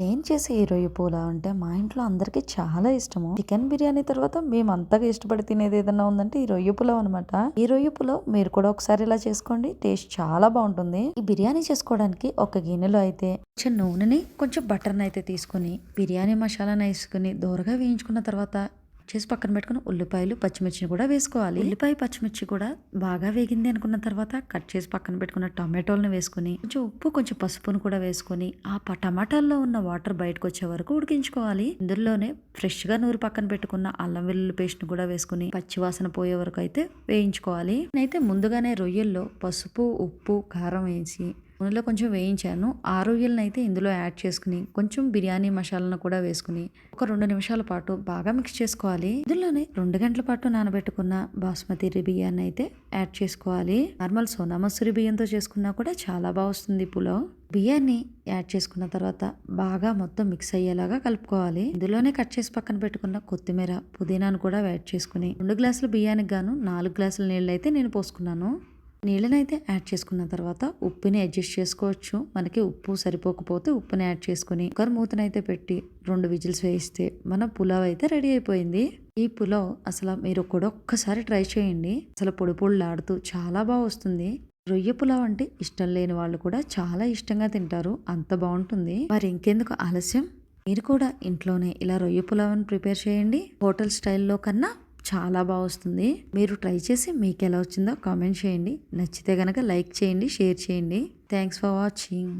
నేను చేసే ఈ రొయ్య పులావ్ అంటే మా ఇంట్లో అందరికీ చాలా ఇష్టము. చికెన్ బిర్యానీ తర్వాత మేము అంతగా ఇష్టపడి తినేది ఏదన్నా ఉందంటే ఈ రొయ్య పులావ్ అనమాట. ఈ రొయ్య పులావ్ మీరు కూడా ఒకసారి ఇలా చేసుకోండి. టేస్ట్ చాలా బాగుంటుంది. ఈ బిర్యానీ చేసుకోవడానికి ఒక గిన్నెలో అయితే కొంచెం నూనెని కొంచెం బటర్ని అయితే తీసుకుని బిర్యానీ మసాలాను వేసుకుని దోరగా వేయించుకున్న తర్వాత చేసి పక్కన పెట్టుకుని ఉల్లిపాయలు పచ్చిమిర్చిని కూడా వేసుకోవాలి. ఉల్లిపాయ పచ్చిమిర్చి కూడా బాగా వేగింది అనుకున్న తర్వాత కట్ చేసి పక్కన పెట్టుకున్న టమాటోలను వేసుకుని కొంచెం ఉప్పు కొంచెం పసుపును కూడా వేసుకుని ఆ టమాటాల్లో ఉన్న వాటర్ బయటకు వచ్చే వరకు ఉడికించుకోవాలి. ఇందులోనే ఫ్రెష్ గా నూరు పక్కన పెట్టుకున్న అల్లం వెల్లుల్లి పేస్ట్ ను కూడా వేసుకుని పచ్చివాసన పోయే వరకు అయితే వేయించుకోవాలి. నేనైతే ముందుగానే రొయ్యల్లో పసుపు ఉప్పు కారం వేసి నూనెలో కొంచెం వేయించాను. ఆ రొయ్యలను అయితే ఇందులో యాడ్ చేసుకుని కొంచెం బిర్యానీ మసాలాను కూడా వేసుకుని ఒక 2 నిమిషాల పాటు బాగా మిక్స్ చేసుకోవాలి. ఇందులోనే 2 గంటల పాటు నానబెట్టుకున్న బాస్మతి బియ్యాన్ని అయితే యాడ్ చేసుకోవాలి. నార్మల్ సోనా మసూరి బియ్యంతో చేసుకున్నా కూడా చాలా బాగా వస్తుంది పులావ్. బియ్యాన్ని యాడ్ చేసుకున్న తర్వాత బాగా మొత్తం మిక్స్ అయ్యేలాగా కలుపుకోవాలి. ఇందులోనే కట్ చేసి పక్కన పెట్టుకున్న కొత్తిమీర పుదీనాను కూడా యాడ్ చేసుకుని 2 గ్లాసుల బియ్యానికి గాను 4 గ్లాసుల నీళ్ళు అయితే నేను పోసుకున్నాను. నీళ్ళనైతే యాడ్ చేసుకున్న తర్వాత ఉప్పుని అడ్జస్ట్ చేసుకోవచ్చు. మనకి ఉప్పు సరిపోకపోతే ఉప్పుని యాడ్ చేసుకుని కుక్కర్ మూతనైతే పెట్టి 2 విజిల్స్ వేయిస్తే మన పులావ్ అయితే రెడీ అయిపోయింది. ఈ పులావ్ అసలు మీరు కూడా ఒక్కసారి ట్రై చేయండి. అసలు పొడి పొడిలాడుతూ చాలా బాగా వస్తుంది. రొయ్య పులావ్ అంటే ఇష్టం లేని వాళ్ళు కూడా చాలా ఇష్టంగా తింటారు. అంత బాగుంటుంది. మరి ఇంకెందుకు ఆలస్యం, మీరు కూడా ఇంట్లోనే ఇలా రొయ్య పులావ్ని ప్రిపేర్ చేయండి. హోటల్ స్టైల్లో కన్నా చాలా బాగా వస్తుంది. మీరు ట్రై చేసి మీకు ఎలా వచ్చిందో కామెంట్ చేయండి. నచ్చితే గనక లైక్ చేయండి, షేర్ చేయండి. Thanks for watching.